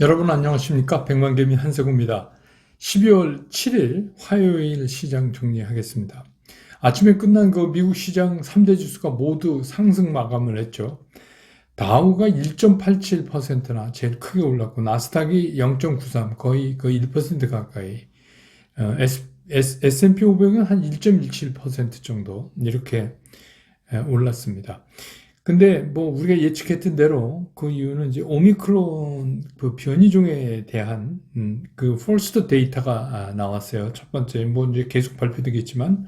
여러분 안녕하십니까? 백만개미 한세구입니다. 12월 7일 화요일 시장 정리하겠습니다. 아침에 끝난 그 미국 시장 3대 지수가 모두 상승 마감을 했죠. 다우가 1.87%나 제일 크게 올랐고 나스닥이 0.93 거의 그 1% 가까이 S&P 500은 한 1.17% 정도 이렇게 올랐습니다. 근데 뭐 우리가 예측했던 대로 그 이유는 이제 오미크론 그 변이종에 대한 그 퍼스트 데이터가 나왔어요. 첫 번째 뭐 이제 계속 발표되겠지만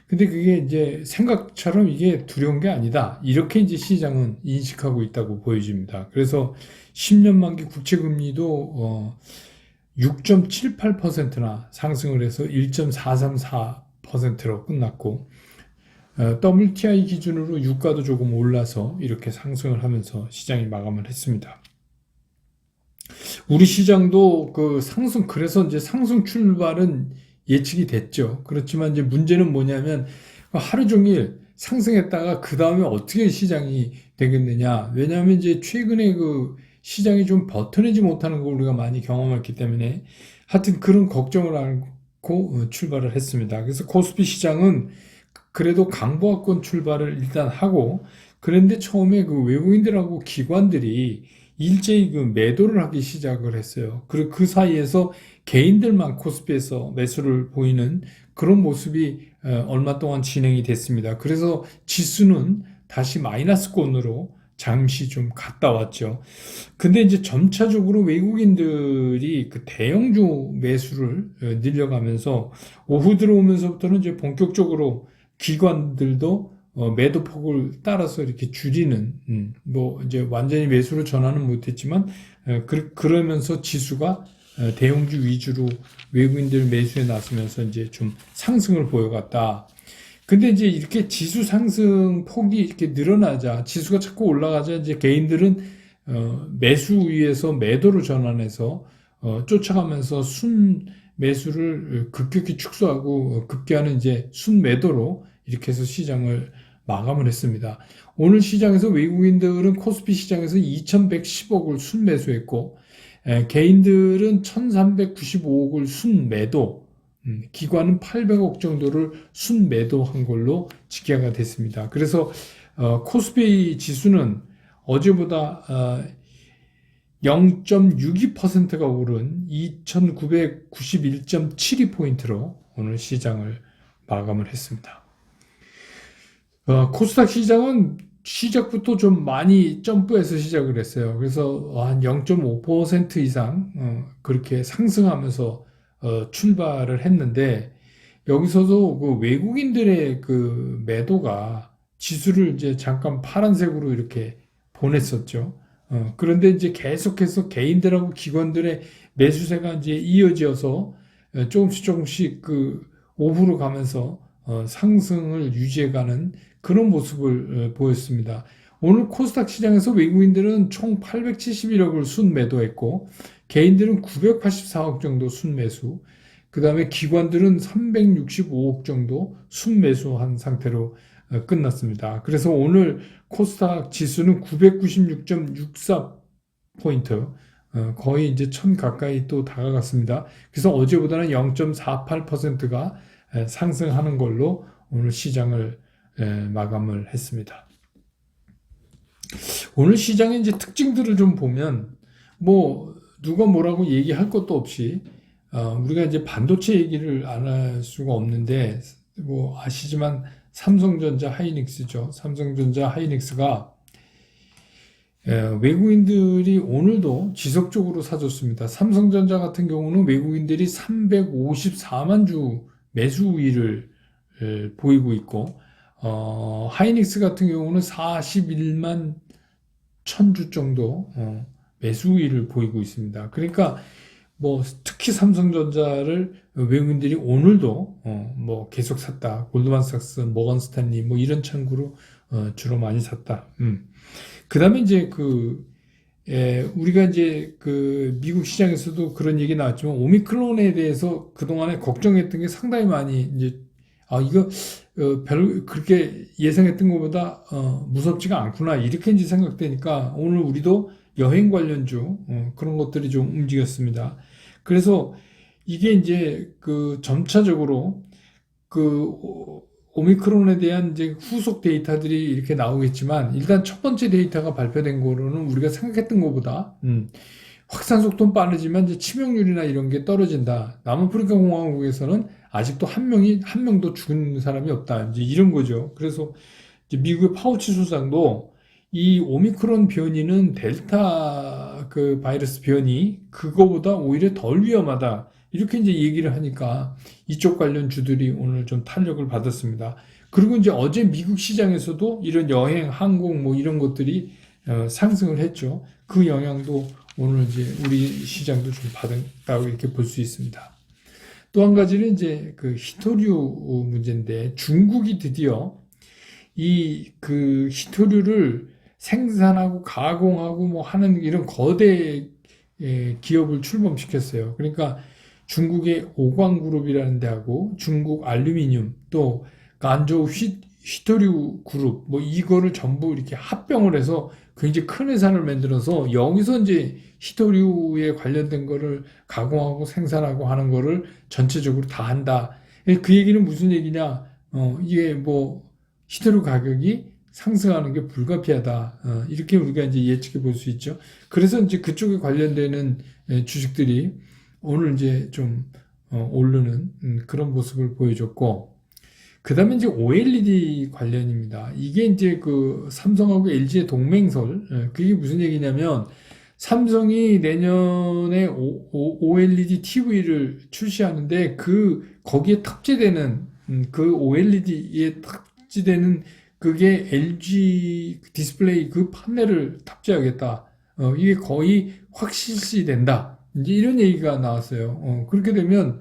근데 그게 이제 생각처럼 이게 두려운 게 아니다. 이렇게 이제 시장은 인식하고 있다고 보여집니다. 그래서 10년 만기 국채 금리도 6.78%나 상승을 해서 1.434%로 끝났고 WTI 기준으로 유가도 조금 올라서 이렇게 상승을 하면서 시장이 마감을 했습니다. 우리 시장도 그 상승, 그래서 이제 상승 출발은 예측이 됐죠. 그렇지만 이제 문제는 뭐냐면 하루 종일 상승했다가 그 다음에 어떻게 시장이 되겠느냐. 왜냐하면 이제 최근에 그 시장이 좀 버텨내지 못하는 걸 우리가 많이 경험했기 때문에 하여튼 그런 걱정을 안고 출발을 했습니다. 그래서 코스피 시장은 그래도 강보합권 출발을 일단 하고, 그런데 처음에 그 외국인들하고 기관들이 일제히 그 매도를 하기 시작을 했어요. 그리고 그 사이에서 개인들만 코스피에서 매수를 보이는 그런 모습이 얼마 동안 진행이 됐습니다. 그래서 지수는 다시 마이너스권으로 잠시 좀 갔다 왔죠. 근데 이제 점차적으로 외국인들이 그 대형주 매수를 늘려가면서 오후 들어오면서부터는 이제 본격적으로 기관들도 매도폭을 따라서 이렇게 줄이는, 뭐 이제 완전히 매수로 전환은 못했지만 그러면서 지수가 대형주 위주로 외국인들 매수에 나서면서 이제 좀 상승을 보여갔다. 근데 이제 이렇게 지수 상승 폭이 이렇게 늘어나자, 지수가 자꾸 올라가자 이제 개인들은 매수 위에서 매도로 전환해서 쫓아가면서 순 매수를 급격히 축소하고 급기야는 이제 순 매도로 이렇게 해서 시장을 마감을 했습니다. 오늘 시장에서 외국인들은 코스피 시장에서 2,110억을 순 매수했고 개인들은 1,395억을 순 매도, 기관은 800억 정도를 순 매도한 걸로 집계가 됐습니다. 그래서 코스피 지수는 어제보다 0.62%가 오른 2,991.72포인트로 오늘 시장을 마감을 했습니다. 코스닥 시장은 시작부터 좀 많이 점프해서 시작을 했어요. 그래서 한 0.5% 이상 그렇게 상승하면서 출발을 했는데 여기서도 그 외국인들의 그 매도가 지수를 이제 잠깐 파란색으로 이렇게 보냈었죠. 그런데 이제 계속해서 개인들하고 기관들의 매수세가 이제 이어져서 조금씩 그 오후로 가면서 상승을 유지해가는 그런 모습을 보였습니다. 오늘 코스닥 시장에서 외국인들은 총 871억을 순매도했고 개인들은 984억 정도 순매수, 그 다음에 기관들은 365억 정도 순매수한 상태로 끝났습니다. 그래서 오늘 코스닥 지수는 996.64포인트, 거의 이제 1000 가까이 또 다가갔습니다. 그래서 어제보다는 0.48%가 상승하는 걸로 오늘 시장을 마감을 했습니다. 오늘 시장의 이제 특징들을 좀 보면 뭐 누가 뭐라고 얘기할 것도 없이 우리가 이제 반도체 얘기를 안 할 수가 없는데 뭐 아시지만 삼성전자 하이닉스죠. 삼성전자 하이닉스가 외국인들이 오늘도 지속적으로 사줬습니다. 삼성전자 같은 경우는 외국인들이 354만 주 매수 우위를 보이고 있고 하이닉스 같은 경우는 41만 1000주 정도 매수 우위를 보이고 있습니다. 그러니까 뭐 특히 삼성전자를 외국인들이 오늘도 뭐 계속 샀다. 골드만삭스, 모건스탠리 뭐 이런 창구로 주로 많이 샀다. 그다음에 이제 우리가 이제 그 미국 시장에서도 그런 얘기 나왔지만 오미크론에 대해서 그동안에 걱정했던 게 상당히 많이 이제 이거 별로 그렇게 예상했던 것보다 무섭지가 않구나 이렇게 이제 생각되니까 오늘 우리도 여행 관련주, 그런 것들이 좀 움직였습니다. 그래서 이게 이제 그 점차적으로 그 오미크론에 대한 이제 후속 데이터들이 이렇게 나오겠지만, 일단 첫 번째 데이터가 발표된 거로는 우리가 생각했던 것보다 확산 속도는 빠르지만 이제 치명률이나 이런 게 떨어진다. 남아프리카 공화국에서는 아직도 한 명도 죽은 사람이 없다. 이제 이런 거죠. 그래서 이제 미국의 파우치 소장도 이 오미크론 변이는 델타 그 바이러스 변이 그거보다 오히려 덜 위험하다. 이렇게 이제 얘기를 하니까 이쪽 관련 주들이 오늘 좀 탄력을 받았습니다. 그리고 이제 어제 미국 시장에서도 이런 여행, 항공 뭐 이런 것들이 상승을 했죠. 그 영향도 오늘 이제 우리 시장도 좀 받았다고 이렇게 볼 수 있습니다. 또 한 가지는 이제 그 히토류 문제인데, 중국이 드디어 이 그 히토류를 생산하고 가공하고 뭐 하는 이런 거대 기업을 출범시켰어요. 그러니까 중국의 오광그룹이라는 데하고 중국 알루미늄 또 간저우 히토류 그룹 뭐 이거를 전부 이렇게 합병을 해서 굉장히 큰 회사를 만들어서 여기서 이제 히토류에 관련된 거를 가공하고 생산하고 하는 거를 전체적으로 다 한다. 그 얘기는 무슨 얘기냐? 이게 뭐 히토류 가격이 상승하는 게 불가피하다. 이렇게 우리가 이제 예측해 볼 수 있죠. 그래서 이제 그쪽에 관련되는 주식들이 오늘 이제 좀 오르는 그런 모습을 보여줬고, 그 다음에 이제 OLED 관련입니다. 이게 이제 그 삼성하고 LG의 동맹설, 그게 무슨 얘기냐면, 삼성이 내년에 OLED TV를 출시하는데, 거기에 탑재되는, 그 OLED에 탑재되는 그게 LG 디스플레이 그 판넬을 탑재하겠다. 이게 거의 확실시된다. 이제 이런 얘기가 나왔어요. 그렇게 되면,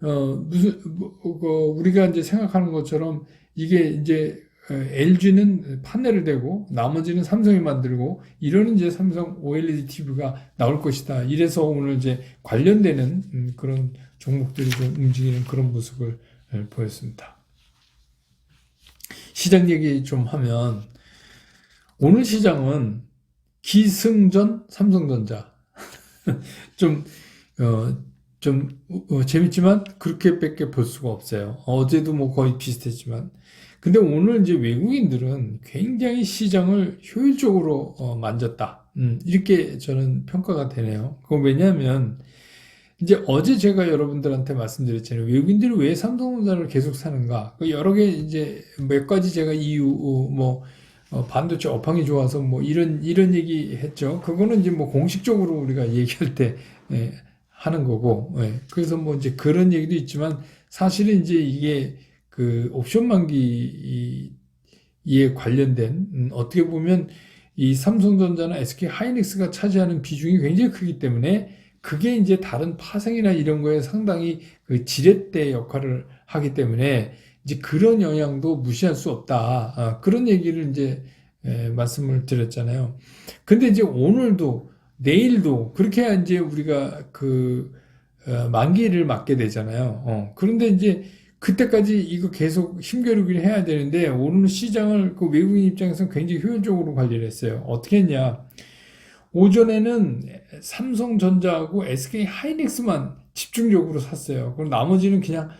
우리가 이제 생각하는 것처럼 이게 이제 LG는 판넬을 대고 나머지는 삼성이 만들고 이런 이제 삼성 OLED TV가 나올 것이다. 이래서 오늘 이제 관련되는 그런 종목들이 좀 움직이는 그런 모습을 보였습니다. 시장 얘기 좀 하면 오늘 시장은 기승전 삼성전자 좀 재밌지만 그렇게밖에 볼 수가 없어요. 어제도 뭐 거의 비슷했지만. 근데 오늘 이제 외국인들은 굉장히 시장을 효율적으로 만졌다. 이렇게 저는 평가가 되네요. 그건 왜냐하면 이제 어제 제가 여러분들한테 말씀드렸잖아요. 외국인들이 왜 삼성전자를 계속 사는가? 여러 개 이제 몇 가지 제가 이유, 반도체 업황이 좋아서 뭐 이런 얘기 했죠. 그거는 이제 뭐 공식적으로 우리가 얘기할 때, 하는 거고, 그래서 뭐 이제 그런 얘기도 있지만 사실은 이제 이게 그 옵션 만기에 관련된, 어떻게 보면 이 삼성전자나 SK 하이닉스가 차지하는 비중이 굉장히 크기 때문에 그게 이제 다른 파생이나 이런 거에 상당히 그 지렛대 역할을 하기 때문에 이제 그런 영향도 무시할 수 없다. 그런 얘기를 이제 말씀을 드렸잖아요. 근데 이제 오늘도 내일도 그렇게 해야 이제 우리가 만기를 맞게 되잖아요. 그런데 이제 그때까지 이거 계속 힘겨루기를 해야 되는데 오늘 시장을 그 외국인 입장에서는 굉장히 효율적으로 관리를 했어요. 어떻게 했냐? 오전에는 삼성전자하고 SK 하이닉스만 집중적으로 샀어요. 그럼 나머지는 그냥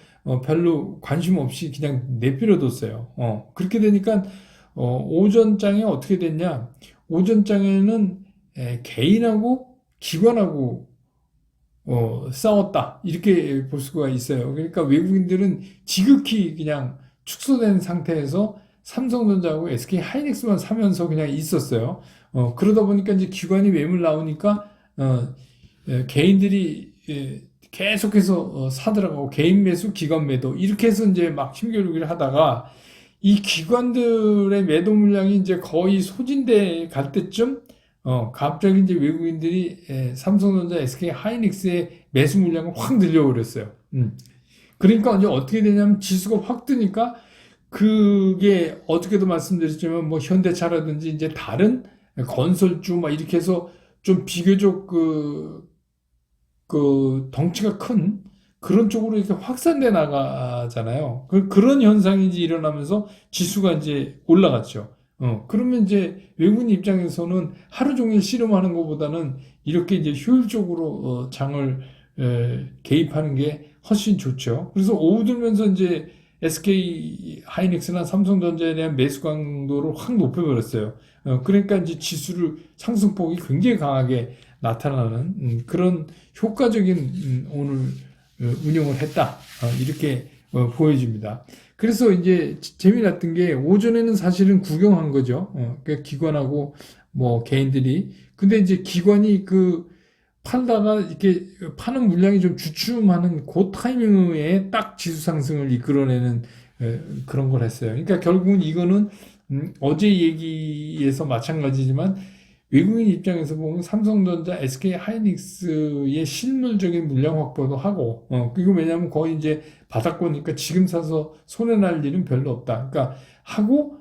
별로 관심 없이 그냥 내버려뒀어요. 그렇게 되니까 오전장에 어떻게 됐냐? 오전장에는 개인하고 기관하고 싸웠다. 이렇게 볼 수가 있어요. 그러니까 외국인들은 지극히 그냥 축소된 상태에서 삼성전자하고 SK 하이닉스만 사면서 그냥 있었어요. 그러다 보니까 이제 기관이 매물 나오니까 개인들이 계속해서 사들어가고 개인 매수, 기관 매도 이렇게 해서 이제 막 힘겨루기를 하다가 이 기관들의 매도 물량이 이제 거의 소진돼 갈 때쯤 갑자기 이제 외국인들이 삼성전자, SK 하이닉스의 매수 물량을 확 늘려버렸어요. 그러니까 이제 어떻게 되냐면 지수가 확 뜨니까 그게 어저께도 말씀드렸지만 뭐 현대차라든지 이제 다른 건설주 막 이렇게 해서 좀 비교적 덩치가 큰 그런 쪽으로 이렇게 확산돼 나가잖아요. 그런 현상이 이제 일어나면서 지수가 이제 올라갔죠. 그러면 이제 외국인 입장에서는 하루 종일 씨름하는 것보다는 이렇게 이제 효율적으로 장을 개입하는 게 훨씬 좋죠. 그래서 오후 들면서 이제 SK 하이닉스나 삼성전자에 대한 매수 강도를 확 높여버렸어요. 그러니까 이제 지수를 상승폭이 굉장히 강하게 나타나는 그런 효과적인 오늘 운용을 했다. 이렇게 보여집니다. 그래서 이제 재미났던 게 오전에는 사실은 구경한 거죠. 그러니까 기관하고 뭐 개인들이. 근데 이제 기관이 그 팔다가 이렇게 파는 물량이 좀 주춤하는 그 타이밍에 딱 지수 상승을 이끌어내는 그런 걸 했어요. 그러니까 결국은 이거는 어제 얘기에서 마찬가지지만 외국인 입장에서 보면 삼성전자, SK 하이닉스의 실물적인 물량 확보도 하고, 그리고 왜냐하면 거의 이제 바닥권이니까 지금 사서 손해날 일은 별로 없다. 그러니까 하고,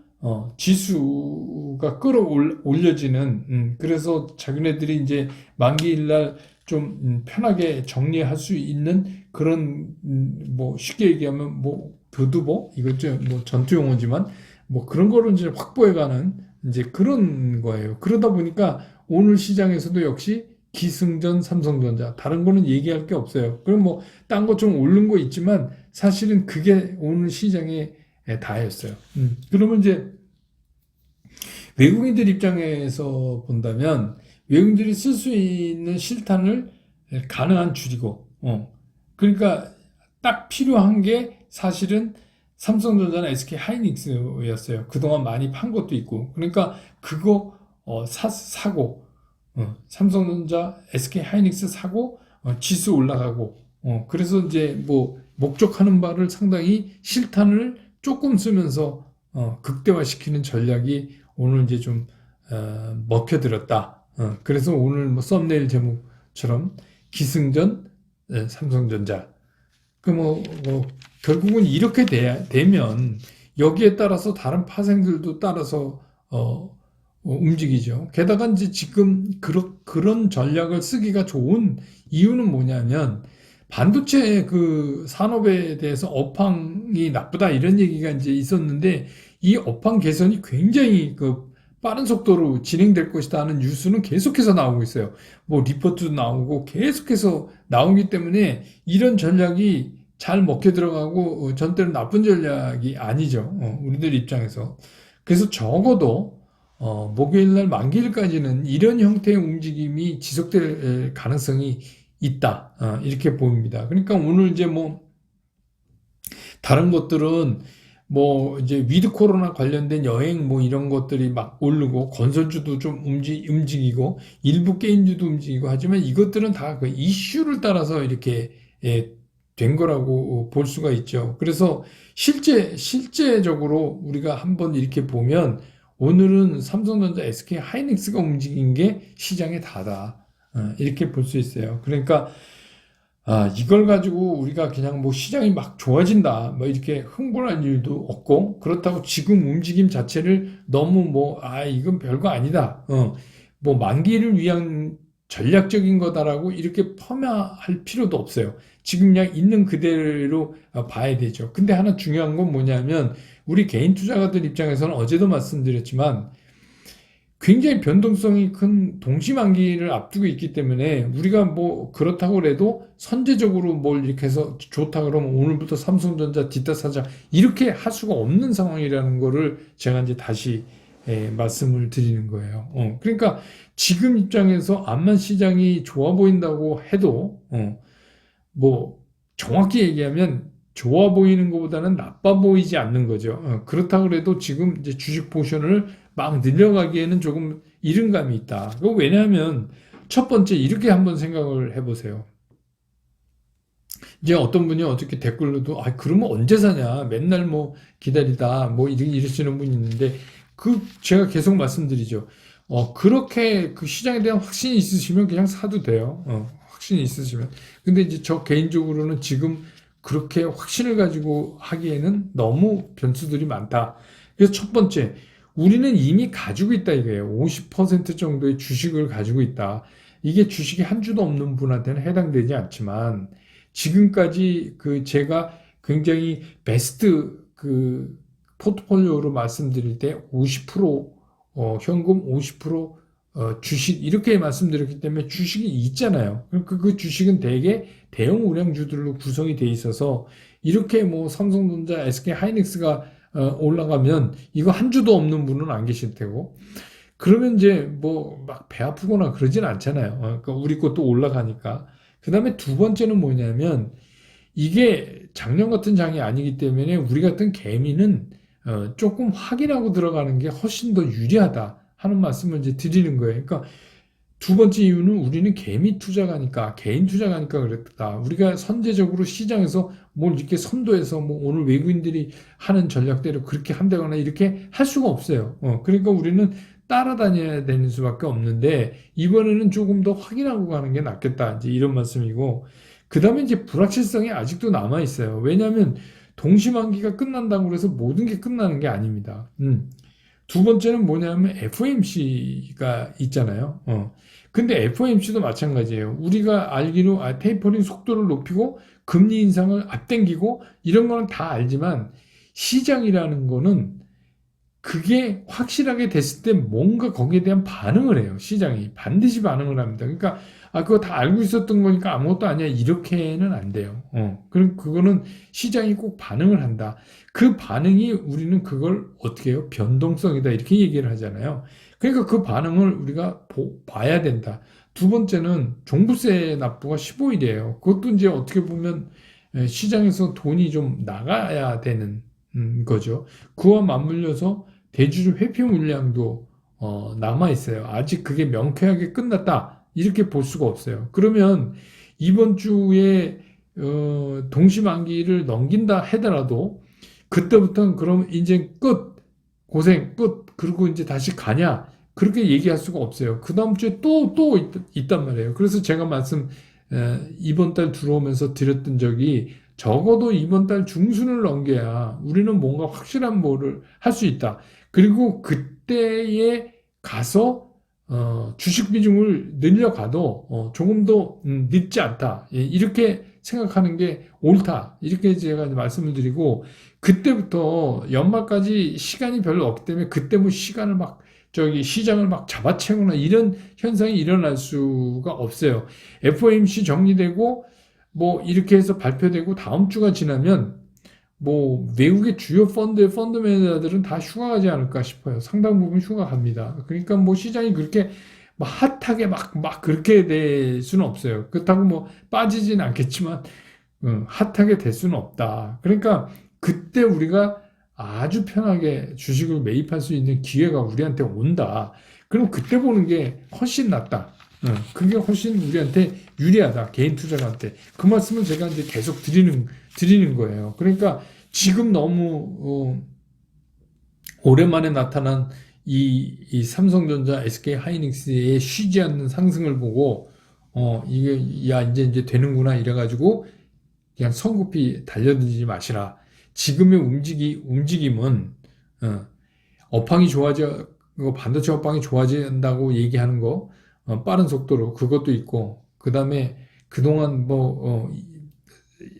지수가 끌어올려지는, 그래서 자기네들이 이제 만기일 날 좀 편하게 정리할 수 있는 그런, 뭐 쉽게 얘기하면 뭐 교두보? 이거죠. 뭐 전투 용어지만, 뭐 그런 거를 이제 확보해가는 이제 그런 거예요. 그러다 보니까 오늘 시장에서도 역시 기승전 삼성전자 다른 거는 얘기할 게 없어요. 그럼 뭐 딴 거 좀 오른 거 있지만 사실은 그게 오늘 시장의 다였어요. 그러면 이제 외국인들 입장에서 본다면 외국인들이 쓸 수 있는 실탄을 가능한 줄이고, 그러니까 딱 필요한 게 사실은 삼성전자나 SK 하이닉스였어요. 그동안 많이 판 것도 있고. 그러니까 그거 사고, 삼성전자, SK 하이닉스 사고, 지수 올라가고, 그래서 이제 뭐 목적하는 바를 상당히 실탄을 조금 쓰면서 극대화시키는 전략이 오늘 이제 좀 먹혀들었다. 그래서 오늘 뭐 썸네일 제목처럼 기승전 삼성전자. 뭐 결국은 이렇게 되면 여기에 따라서 다른 파생들도 따라서 움직이죠. 게다가 이제 지금 그런 전략을 쓰기가 좋은 이유는 뭐냐면 반도체 그 산업에 대해서 업황이 나쁘다 이런 얘기가 이제 있었는데 이 업황 개선이 굉장히 그 빠른 속도로 진행될 것이다 하는 뉴스는 계속해서 나오고 있어요. 뭐 리포트도 나오고 계속해서 나오기 때문에 이런 전략이 잘 먹혀 들어가고 전때는 나쁜 전략이 아니죠. 우리들 입장에서. 그래서 적어도 목요일 날 만기일까지는 이런 형태의 움직임이 지속될 가능성이 있다. 이렇게 보입니다. 그러니까 오늘 이제 뭐 다른 것들은 뭐 이제 위드 코로나 관련된 여행 뭐 이런 것들이 막 오르고 건설주도 좀 움직이고 일부 게임주도 움직이고 하지만 이것들은 다 그 이슈를 따라서 이렇게 된 거라고 볼 수가 있죠. 그래서 실제적으로 우리가 한번 이렇게 보면 오늘은 삼성전자, SK 하이닉스가 움직인 게 시장의 다다. 이렇게 볼 수 있어요. 그러니까 이걸 가지고 우리가 그냥 뭐 시장이 막 좋아진다, 뭐 이렇게 흥분할 일도 없고, 그렇다고 지금 움직임 자체를 너무 뭐, 이건 별거 아니다. 뭐 만기를 위한 전략적인 거다라고 이렇게 폄하할 필요도 없어요. 지금 그냥 있는 그대로 봐야 되죠. 근데 하나 중요한 건 뭐냐면, 우리 개인 투자가들 입장에서는 어제도 말씀드렸지만, 굉장히 변동성이 큰 동시만기를 앞두고 있기 때문에 우리가 뭐 그렇다고 해도 선제적으로 뭘 이렇게 해서 좋다 그러면 오늘부터 삼성전자 뒤따 사자 이렇게 할 수가 없는 상황이라는 거를 제가 이제 다시 말씀을 드리는 거예요. 그러니까 지금 입장에서 암만 시장이 좋아 보인다고 해도 뭐 정확히 얘기하면 좋아 보이는 것보다는 나빠 보이지 않는 거죠. 그렇다고 해도 지금 이제 주식 포션을 막 늘려가기에는 조금 이른 감이 있다. 왜냐하면 첫 번째 이렇게 한번 생각을 해보세요. 이제 어떤 분이 어저께 댓글로도 그러면 언제 사냐 맨날 뭐 기다리다 뭐 이러시는 분이 있는데 제가 계속 말씀드리죠. 그렇게 그 시장에 대한 확신이 있으시면 그냥 사도 돼요. 확신이 있으시면. 근데 이제 저 개인적으로는 지금 그렇게 확신을 가지고 하기에는 너무 변수들이 많다. 그래서 첫 번째, 우리는 이미 가지고 있다 이거예요. 50% 정도의 주식을 가지고 있다. 이게 주식이 한 주도 없는 분한테는 해당되지 않지만 지금까지 제가 굉장히 베스트 포트폴리오로 말씀드릴 때 50% 현금, 50% 주식 이렇게 말씀드렸기 때문에 주식이 있잖아요. 그 주식은 대개 대형 우량주들로 구성이 돼 있어서 이렇게 뭐 삼성전자, SK 하이닉스가 올라가면 이거 한 주도 없는 분은 안 계실 테고 그러면 이제 뭐 막 배 아프거나 그러진 않잖아요. 그러니까 우리 것도 올라가니까. 그 다음에 두 번째는 뭐냐면 이게 작년 같은 장이 아니기 때문에 우리 같은 개미는 조금 확인하고 들어가는 게 훨씬 더 유리하다 하는 말씀을 이제 드리는 거예요. 그러니까 두 번째 이유는 우리는 개미 투자가니까, 개인 투자가니까 그랬다. 우리가 선제적으로 시장에서 뭘 이렇게 선도해서 뭐 오늘 외국인들이 하는 전략대로 그렇게 한다거나 이렇게 할 수가 없어요. 그러니까 우리는 따라다녀야 되는 수밖에 없는데, 이번에는 조금 더 확인하고 가는 게 낫겠다. 이제 이런 말씀이고, 그 다음에 이제 불확실성이 아직도 남아있어요. 왜냐하면 동시만기가 끝난다고 해서 모든 게 끝나는 게 아닙니다. 두 번째는 뭐냐면 FOMC가 있잖아요. 근데 FOMC도 마찬가지예요. 우리가 알기로 테이퍼링 속도를 높이고 금리 인상을 앞당기고 이런 거는 다 알지만 시장이라는 거는 그게 확실하게 됐을 때 뭔가 거기에 대한 반응을 해요. 시장이 반드시 반응을 합니다. 그러니까 그거 다 알고 있었던 거니까 아무것도 아니야 이렇게는 안 돼요. 그럼 그거는 시장이 꼭 반응을 한다. 그 반응이 우리는 그걸 어떻게 해요? 변동성이다 이렇게 얘기를 하잖아요. 그러니까 그 반응을 우리가 봐야 된다. 두 번째는 종부세 납부가 15일이에요. 그것도 이제 어떻게 보면 시장에서 돈이 좀 나가야 되는 거죠. 그와 맞물려서 대주주 회피 물량도 남아 있어요. 아직 그게 명쾌하게 끝났다 이렇게 볼 수가 없어요. 그러면 이번 주에 동시만기를 넘긴다 하더라도 그때부터는 그럼 이제 끝 고생 끝 그리고 이제 다시 가냐 그렇게 얘기할 수가 없어요. 그 다음 주에 또 있단 말이에요. 그래서 제가 이번 달 들어오면서 드렸던 적이 적어도 이번 달 중순을 넘겨야 우리는 뭔가 확실한 뭐를 할 수 있다. 그리고 그때에 가서 주식 비중을 늘려가도 조금 더 늦지 않다. 예, 이렇게 생각하는 게 옳다. 이렇게 제가 말씀을 드리고 그때부터 연말까지 시간이 별로 없기 때문에 그때 뭐 시간을 막 시장을 막 잡아채거나 이런 현상이 일어날 수가 없어요. FOMC 정리되고 뭐 이렇게 해서 발표되고 다음 주가 지나면 뭐 외국의 주요 펀드 매니저들은 다 휴가 가지 않을까 싶어요. 상당 부분 휴가 갑니다. 그러니까 뭐 시장이 그렇게 막 핫하게 막 그렇게 될 수는 없어요. 그렇다고 뭐 빠지진 않겠지만 핫하게 될 수는 없다. 그러니까 그때 우리가 아주 편하게 주식을 매입할 수 있는 기회가 우리한테 온다. 그럼 그때 보는 게 훨씬 낫다. 그게 훨씬 우리한테 유리하다. 개인 투자자한테. 그 말씀을 제가 이제 계속 드리는 거예요. 그러니까 지금 너무 오랜만에 나타난 이 삼성전자, SK 하이닉스의 쉬지 않는 상승을 보고 이게 야 이제 되는구나 이래가지고 그냥 성급히 달려들지 마시라. 지금의 움직임은 업황이 좋아져 반도체 업황이 좋아진다고 얘기하는 거 빠른 속도로 그것도 있고 그 다음에 그동안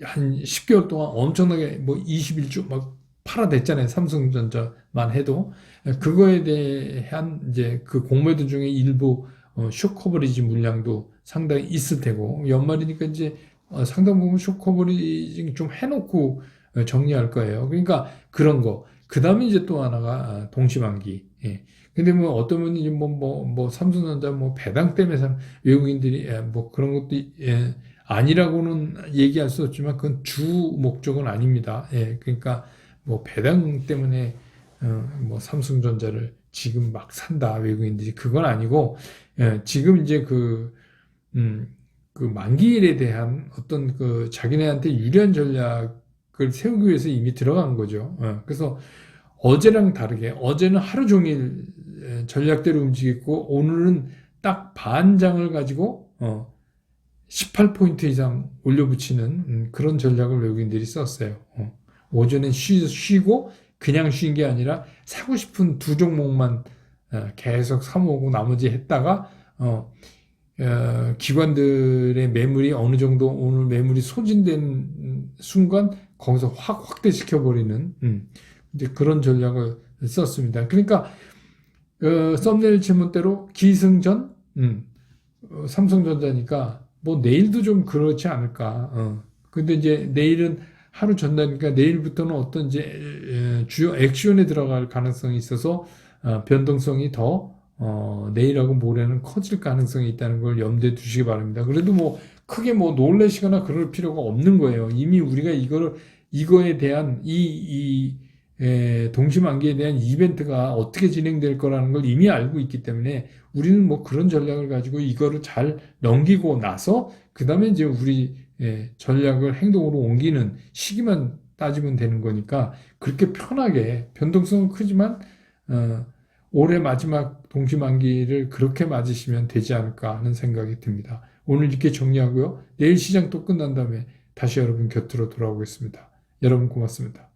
한 10개월 동안 엄청나게 21조 막 팔아댔잖아요. 삼성전자만 해도 그거에 대한 이제 그 공매도 중에 일부 쇼 커버리지 물량도 상당히 있을 테고 연말이니까 이제 상당 부분 쇼 커버리징 좀 해놓고 정리할 거예요. 그러니까 그런 거. 그 다음에 이제 또 하나가 동시만기. 예. 근데 뭐 어떤 분이 삼성전자 배당 때문에 외국인들이 뭐 그런 것도 아니라고는 얘기할 수 없지만 그건 주 목적은 아닙니다. 예. 그러니까 뭐 배당 때문에 삼성전자를 지금 막 산다 외국인들이 그건 아니고 지금 이제 그 만기일에 대한 어떤 그 자기네한테 유리한 전략을 세우기 위해서 이미 들어간 거죠. 그래서 어제랑 다르게 어제는 하루 종일 전략대로 움직였고 오늘은 딱 반장을 가지고 18포인트 이상 올려붙이는 그런 전략을 외국인들이 썼어요. 오전엔 쉬고 그냥 쉰 게 아니라 사고 싶은 두 종목만 계속 사모으고 나머지 했다가 기관들의 매물이 어느 정도 오늘 매물이 소진된 순간 거기서 확 확대시켜 버리는 이제 그런 전략을 썼습니다. 그러니까 썸네일 제목대로 기승전, 삼성전자니까 뭐 내일도 좀 그렇지 않을까. 근데 이제 내일은 하루 전날이니까 내일부터는 어떤 이제 주요 액션에 들어갈 가능성이 있어서 변동성이 더 내일하고 모레는 커질 가능성이 있다는 걸 염두에 두시기 바랍니다. 그래도 뭐 크게 뭐 놀라시거나 그럴 필요가 없는 거예요. 이미 우리가 이거에 대한 동시만기에 대한 이벤트가 어떻게 진행될 거라는 걸 이미 알고 있기 때문에 우리는 뭐 그런 전략을 가지고 이거를 잘 넘기고 나서 그 다음에 이제 우리 전략을 행동으로 옮기는 시기만 따지면 되는 거니까 그렇게 편하게 변동성은 크지만 올해 마지막 동시만기를 그렇게 맞으시면 되지 않을까 하는 생각이 듭니다. 오늘 이렇게 정리하고요. 내일 시장 또 끝난 다음에 다시 여러분 곁으로 돌아오겠습니다. 여러분 고맙습니다.